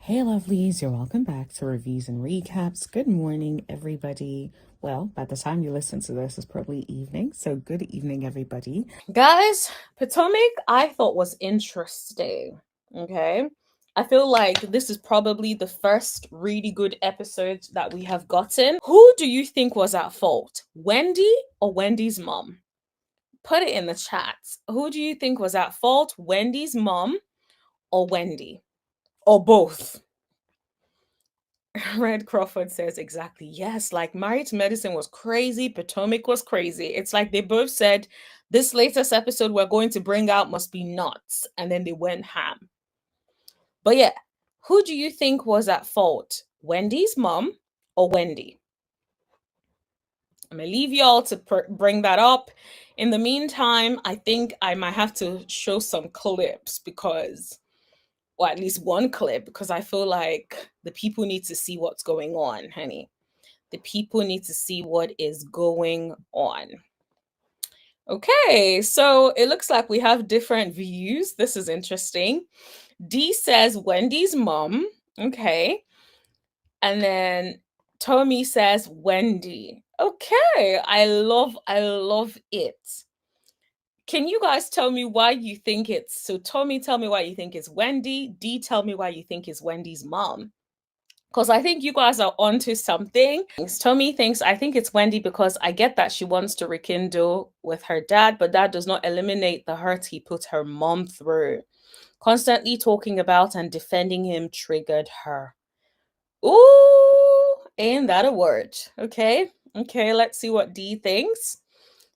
Hey lovelies, you're welcome back to Reviews and Recaps. Good morning, everybody. Well, by the time you listen to this, it's probably evening, so good evening, everybody. Guys, Potomac I thought was interesting. Okay. I feel like this is probably the first really good episode that we have gotten. Who do you think was at fault? Wendy or Wendy's mom? Put it in the chat. Who do you think was at fault? Wendy's mom or Wendy? Or both? Red Crawford says exactly. Yes, like Married to Medicine was crazy. Potomac was crazy. It's like they both said, this latest episode we're going to bring out must be nuts. And then they went ham. But yeah, who do you think was at fault? Wendy's mom or Wendy? I'm going to leave y'all to bring that up. In the meantime, I think I might have to show some clips because, or at least one clip, because I feel like the people need to see what's going on, honey. The people need to see what is going on. Okay, so it looks like we have different views. This is interesting. D says Wendy's mom. Okay. And then Tommy says Wendy. Okay, I love it. Can you guys tell me why you think it's so? Tommy, tell me why you think it's Wendy. D, tell me why you think it's Wendy's mom. Because I think you guys are onto something. Tommy thinks, I think it's Wendy because I get that she wants to rekindle with her dad, but that does not eliminate the hurt he put her mom through. Constantly talking about and defending him triggered her. Ooh, ain't that a word? Okay, let's see what D thinks.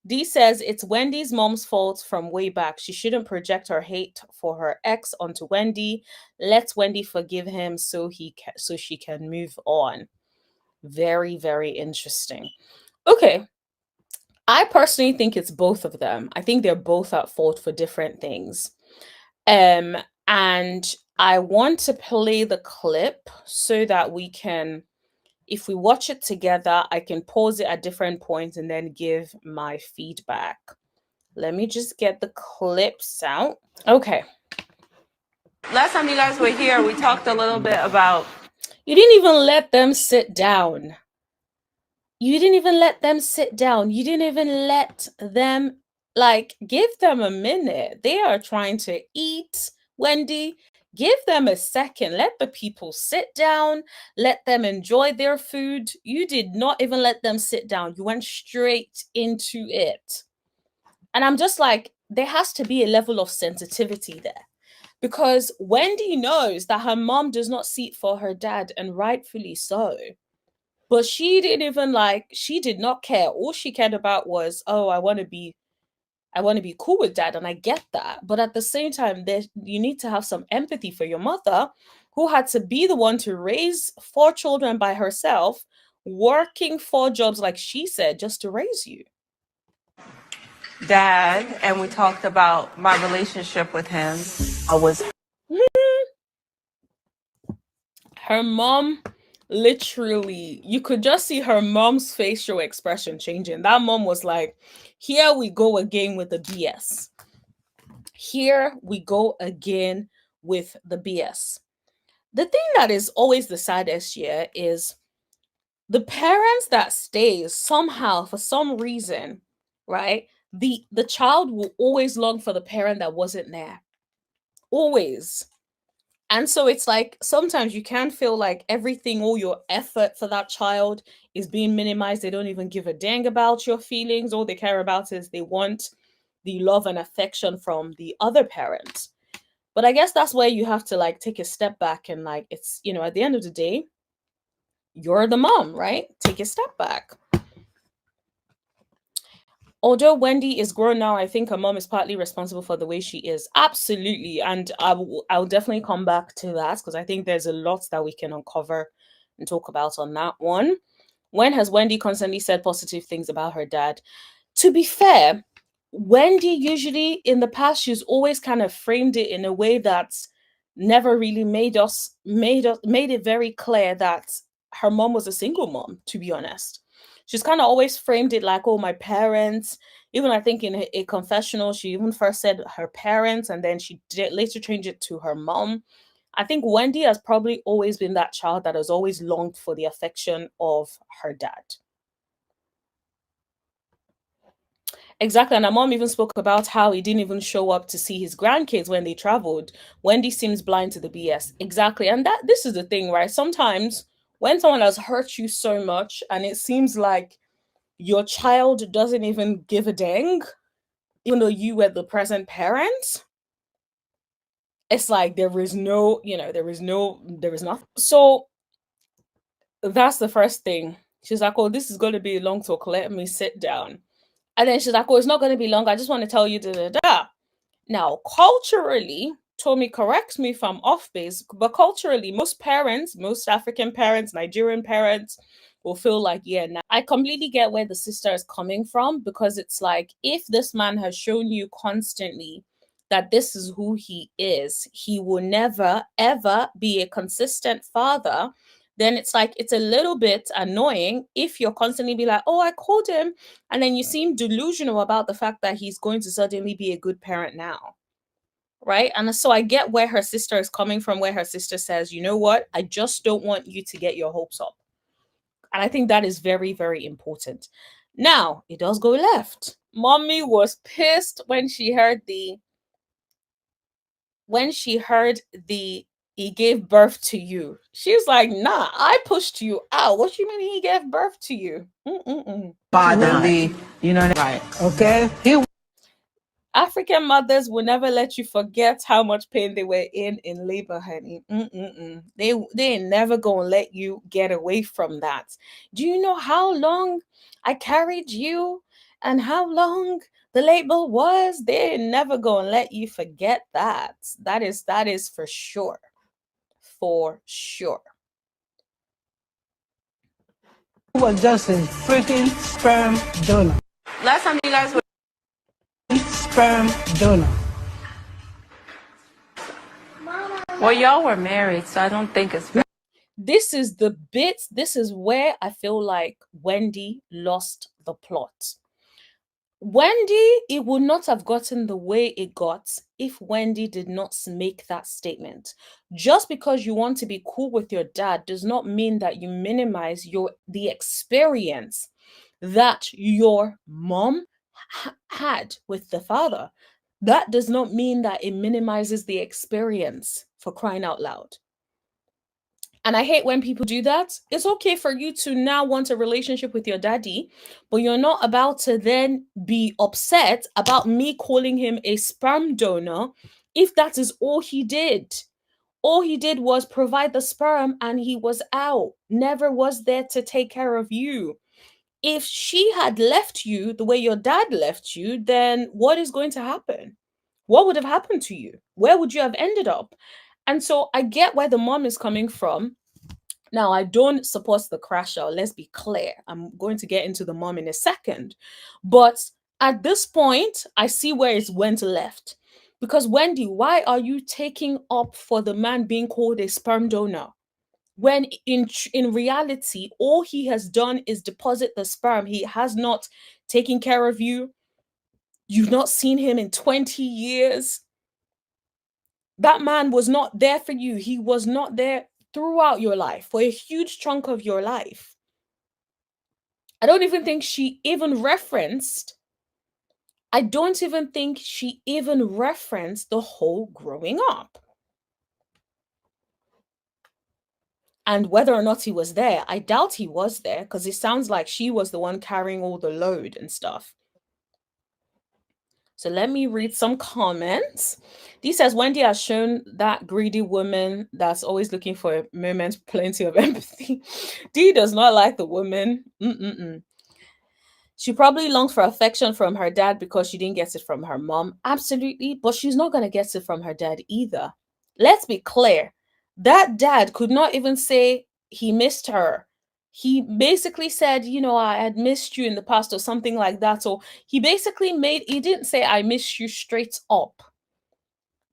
D says it's Wendy's mom's fault from way back. She shouldn't project her hate for her ex onto Wendy. Let Wendy forgive him so she can move on. Very, very interesting. Okay. I personally think it's both of them. I think they're both at fault for different things. And I want to play the clip so that we can, if we watch it together, I can pause it at different points and then give my feedback. Let me just get the clips out. Okay. Last time you guys were here, we talked a little bit about... You didn't even let them sit down. You didn't even let them sit down. You didn't even let them, give them a minute. They are trying to eat, Wendy. Give them a second. Let the people sit down. Let them enjoy their food. You did not even let them sit down. You went straight into it. And I'm just like, there has to be a level of sensitivity there. Because Wendy knows that her mom does not see it for her dad, and rightfully so. But she didn't even she did not care. All she cared about was, oh, I want to be cool with dad, and I get that. But at the same time, you need to have some empathy for your mother, who had to be the one to raise 4 children by herself, working 4 jobs, like she said, just to raise you. Dad, and we talked about my relationship with him. Her mom, literally, you could just see her mom's facial expression changing. That mom was like, here we go again with the BS. Here we go again with the BS. The thing that is always the saddest here is the parents that stays somehow, for some reason, right? The child will always long for the parent that wasn't there. Always. And so it's like sometimes you can feel like everything, all your effort for that child is being minimized. They don't even give a dang about your feelings. All they care about is they want the love and affection from the other parent. But I guess that's where you have to take a step back and it's, at the end of the day, you're the mom, right? Take a step back. Although Wendy is grown now, I think her mom is partly responsible for the way she is. Absolutely. And I'll definitely come back to that because I think there's a lot that we can uncover and talk about on that one. When has Wendy constantly said positive things about her dad? To be fair, Wendy usually in the past, she's always kind of framed it in a way that's never really made it very clear that her mom was a single mom, to be honest. She's kind of always framed it like, oh, my parents. Even I think in a confessional, she even first said her parents, and then she later changed it to her mom. I think Wendy has probably always been that child that has always longed for the affection of her dad. Exactly. And her mom even spoke about how he didn't even show up to see his grandkids when they traveled. Wendy seems blind to the BS. Exactly. And this is the thing, right? Sometimes when someone has hurt you so much and it seems like your child doesn't even give a dang, even though you were the present parent, it's like there is nothing. So that's the first thing. She's like, oh, this is going to be a long talk. Let me sit down. And then she's like, oh, it's not going to be long. I just want to tell you da da da. Now, culturally, Tommy corrects me if I'm off base, but culturally, most parents, most African parents, Nigerian parents will feel like, yeah, now I completely get where the sister is coming from, because it's like, if this man has shown you constantly that this is who he is, he will never, ever be a consistent father. Then it's like, it's a little bit annoying if you're constantly be like, oh, I called him, and then you seem delusional about the fact that he's going to suddenly be a good parent now. Right. And so I get where her sister is coming from, where her sister says, you know what? I just don't want you to get your hopes up. And I think that is very, very important. Now, it does go left. Mommy was pissed when she heard he gave birth to you. She was like, nah, I pushed you out. What you mean he gave birth to you? Bodily, you know, right? Okay. African mothers will never let you forget how much pain they were in labor, honey. They ain't never gonna let you get away from that. Do you know how long I carried you and how long the labor was? They ain't never gonna let you forget that. That is for sure. For sure. He was just a freaking sperm donor. Last time you guys were Sperm donor. well, y'all were married, so I don't think it's fair. This is the bit, this is where I feel like Wendy lost the plot. Wendy, it would not have gotten the way it got if Wendy did not make that statement. Just because you want to be cool with your dad does not mean that you minimize the experience that your mom had with the father. That does not mean that it minimizes the experience, for crying out loud. And I hate when people do that. It's okay for you to now want a relationship with your daddy, but you're not about to then be upset about me calling him a sperm donor if that is all he did. All he did was provide the sperm and he was out, never was there to take care of you. If she had left you the way your dad left you, then what is going to happen? What would have happened to you? Where would you have ended up? And so I get where the mom is coming from. Now, I don't support the crasher. Let's be clear. I'm going to get into the mom in a second. But at this point, I see where it went left. Because Wendy, why are you taking up for the man being called a sperm donor? When in reality, all he has done is deposit the sperm. He has not taken care of you. You've not seen him in 20 years. That man was not there for you. He was not there throughout your life, for a huge chunk of your life. I don't even think she even referenced the whole growing up. And whether or not he was there, I doubt he was there, because it sounds like she was the one carrying all the load and stuff. So let me read some comments. Dee says, Wendy has shown that greedy woman that's always looking for a moment, plenty of empathy. Dee does not like the woman. She probably longs for affection from her dad because she didn't get it from her mom. Absolutely. But she's not going to get it from her dad either. Let's be clear. That dad could not even say he missed her. He basically said, I had missed you in the past or something like that. So he didn't say I missed you straight up.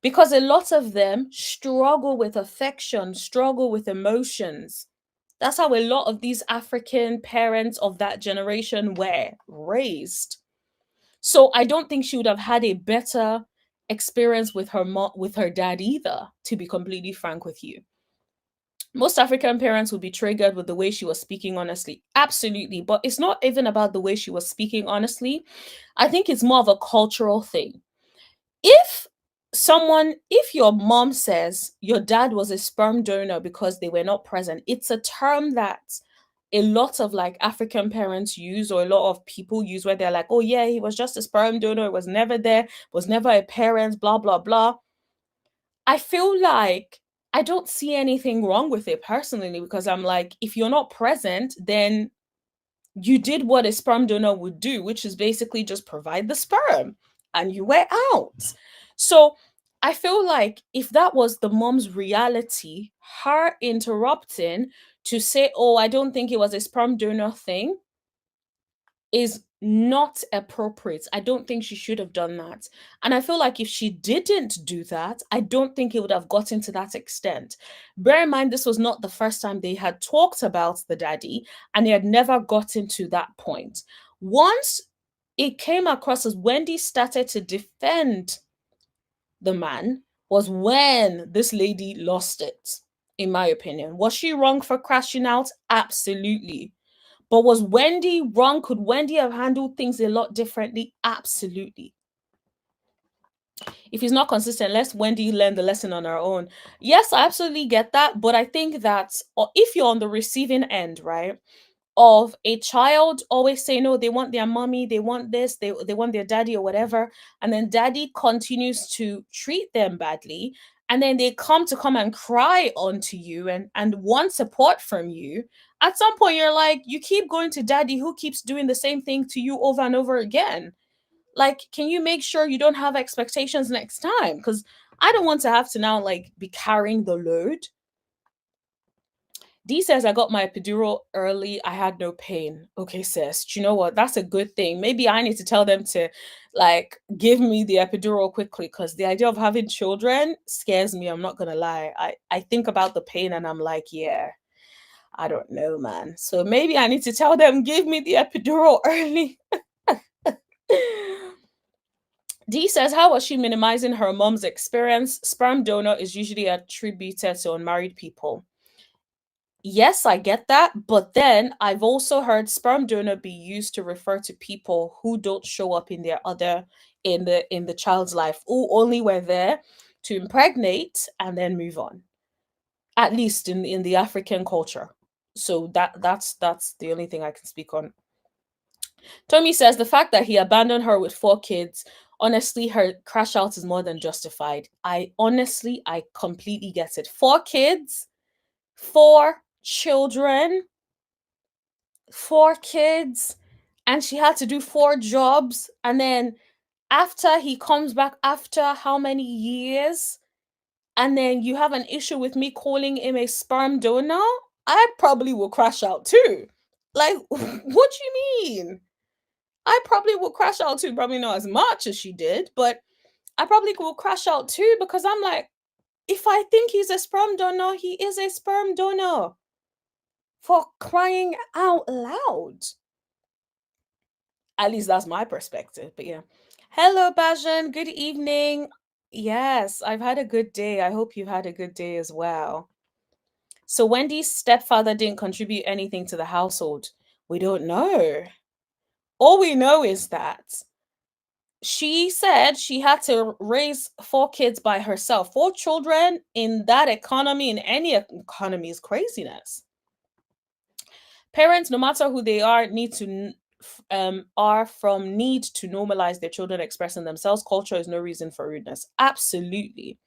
Because a lot of them struggle with affection, struggle with emotions. That's how a lot of these African parents of that generation were raised. So I don't think she would have had a better experience with her mom, with her dad either, to be completely frank with you. Most African parents would be triggered with the way she was speaking honestly. Absolutely. But it's not even about the way she was speaking honestly. I think it's more of a cultural thing. If your mom says your dad was a sperm donor because they were not present, it's a term that a lot of like African parents use, or a lot of people use, where they're like, oh yeah, he was just a sperm donor, it was never there, was never a parent, blah blah blah. I feel like I don't see anything wrong with it personally, because I'm like, if you're not present, then you did what a sperm donor would do, which is basically just provide the sperm and you were out. So I feel like if that was the mom's reality, her interrupting to say, oh, I don't think it was a sperm donor thing, is not appropriate. I don't think she should have done that. And I feel like if she didn't do that, I don't think it would have gotten to that extent. Bear in mind, this was not the first time they had talked about the daddy, and they had never gotten to that point. Once it came across as Wendy started to defend the man, was when this lady lost it, in my opinion. Was she wrong for crashing out? Absolutely. But was Wendy wrong? Could Wendy have handled things a lot differently? Absolutely. If he's not consistent, let Wendy learn the lesson on her own. Yes, I absolutely get that. But I think that if you're on the receiving end, right, of a child always saying, no, they want their mommy, they want this, they want their daddy or whatever, and then daddy continues to treat them badly, and then they come and cry onto you and want support from you, at some point you're like, you keep going to daddy who keeps doing the same thing to you over and over again. Like, can you make sure you don't have expectations next time? Because I don't want to have to now like be carrying the load. D says, I got my epidural early. I had no pain. Okay, sis. Do you know what? That's a good thing. Maybe I need to tell them to like give me the epidural quickly, because the idea of having children scares me. I'm not going to lie. I think about the pain and I'm like, yeah, I don't know, man. So maybe I need to tell them, give me the epidural early. D says, how was she minimizing her mom's experience? Sperm donor is usually attributed to unmarried people. Yes, I get that, but then I've also heard sperm donor be used to refer to people who don't show up in their other in the child's life, who only were there to impregnate and then move on. At least in the African culture. So that's the only thing I can speak on. Tommy says the fact that he abandoned her with 4 kids, honestly, her crash out is more than justified. I completely get it. 4 kids, 4 children, 4 kids, and she had to do 4 jobs. And then after he comes back after how many years, and then you have an issue with me calling him a sperm donor, I probably will crash out too. Like, what do you mean? I probably will crash out too. Probably not as much as she did, but I probably will crash out too, because I'm like, if I think he's a sperm donor, he is a sperm donor. For crying out loud. At least that's my perspective, but yeah. Hello, Bajan. Good evening. Yes, I've had a good day. I hope you've had a good day as well. So Wendy's stepfather didn't contribute anything to the household. We don't know. All we know is that she said she had to raise 4 kids by herself. 4 children in that economy, in any economy, is craziness. Parents, no matter who they are, are from need to normalize their children expressing themselves. Culture is no reason for rudeness. Absolutely.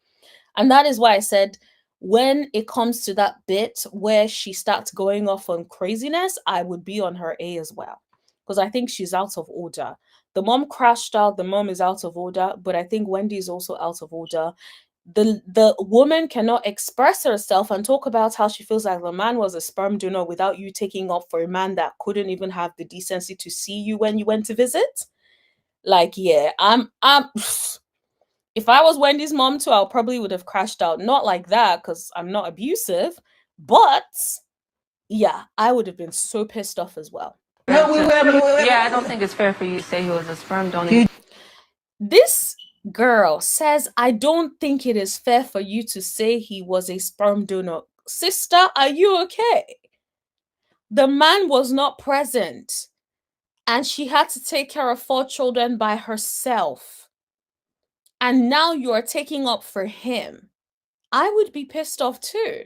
And that is why I said, when it comes to that bit where she starts going off on craziness, I would be on her A as well. Because I think she's out of order. The mom crashed out, the mom is out of order, but I think Wendy is also out of order. The woman cannot express herself and talk about how she feels like the man was a sperm donor without you taking up for a man that couldn't even have the decency to see you when you went to visit. Like, yeah, I'm if I was Wendy's mom too, I probably would have crashed out. Not like that, because I'm not abusive, but yeah, I would have been so pissed off as well. Yeah, I don't think it's fair for you to say he was a sperm donor. This girl says, I don't think it is fair for you to say he was a sperm donor. Sister, are you okay? The man was not present, and she had to take care of 4 children by herself. And now you are taking up for him. I would be pissed off too.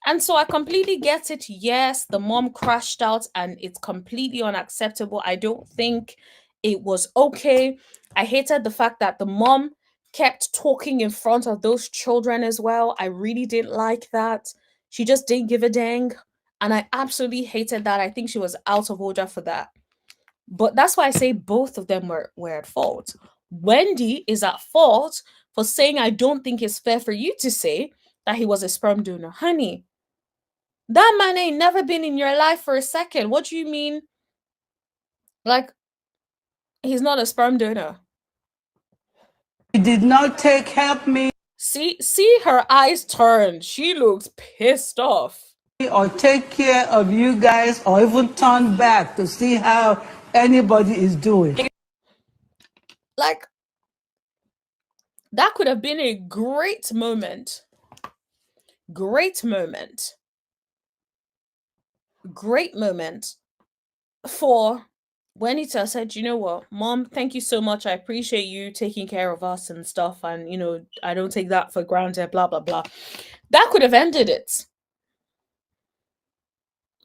And so I completely get it. Yes, the mom crashed out and it's completely unacceptable. I don't think it was okay. I hated the fact that the mom kept talking in front of those children as well. I really didn't like that. She just didn't give a dang. And I absolutely hated that. I think she was out of order for that. But that's why I say both of them were at fault. Wendy is at fault for saying, I don't think it's fair for you to say that he was a sperm donor. Honey, that man ain't never been in your life for a second. What do you mean? Like, he's not a sperm donor. He did not help me See her eyes turn. She looks pissed off. or take care of you guys or even turn back to see how anybody is doing. Like, that could have been a great moment. Great moment. Great moment for Juanita said, you know what, Mom, thank you so much. I appreciate you taking care of us and stuff. And, you know, I don't take that for granted, blah, blah, blah. That could have ended it.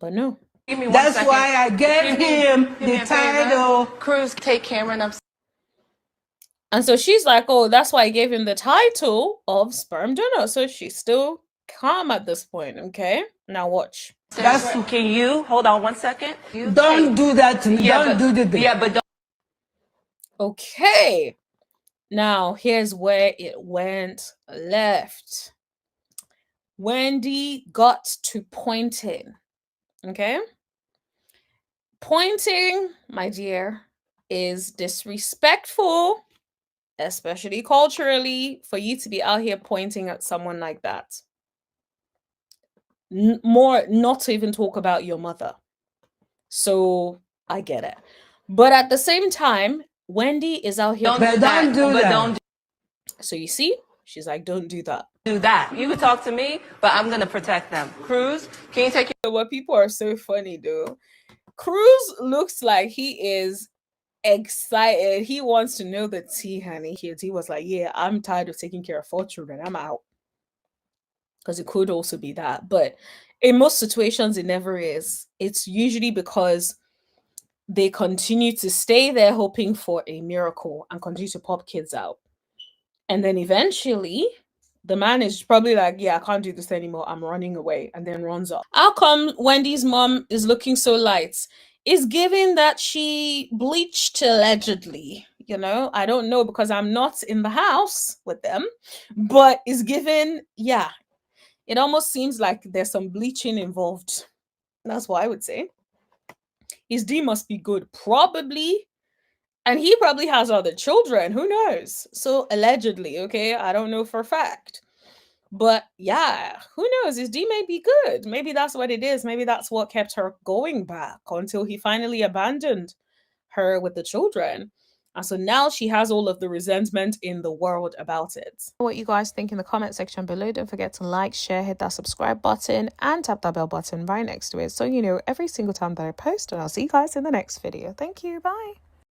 But no. Give me 1 That's second. why I gave him Do me the a favor. title. Cruz, take Cameron up. And so she's like, oh, that's why I gave him the title of sperm donor. So she's still calm at this point. Okay. Now watch. Can you hold on 1 second? Don't do that to me. Don't do the thing. Yeah, but don't. Okay. Now here's where it went left. Wendy got to pointing. Okay. Pointing, my dear, is disrespectful, especially culturally, for you to be out here pointing at someone like that. More not to even talk about your mother. So I get it. But at the same time, Wendy is out here. Don't do that. So you see, she's like, don't do that. Do that. You can talk to me, but I'm going to protect them. Cruz, can you take your... What people are so funny, though. Cruz looks like he is excited. He wants to know the tea, honey. He was like, yeah, I'm tired of taking care of 4 children. I'm out. Because it could also be that. But in most situations, it never is. It's usually because they continue to stay there hoping for a miracle and continue to pop kids out. And then eventually, the man is probably like, yeah, I can't do this anymore. I'm running away. And then runs off. How come Wendy's mom is looking so light? Is given that she bleached allegedly. You know, I don't know because I'm not in the house with them. But is given, yeah. It almost seems like there's some bleaching involved. That's what I would say. His D must be good. Probably. And he probably has other children. Who knows? So allegedly, okay? I don't know for a fact. But yeah, who knows? His D may be good. Maybe that's what it is. Maybe that's what kept her going back until he finally abandoned her with the children. And so now she has all of the resentment in the world about it. What you guys think in the comment section below. Don't forget to like, share, hit that subscribe button, and tap that bell button right next to it so you know every single time that I post. And I'll see you guys in the next video. Thank you. Bye.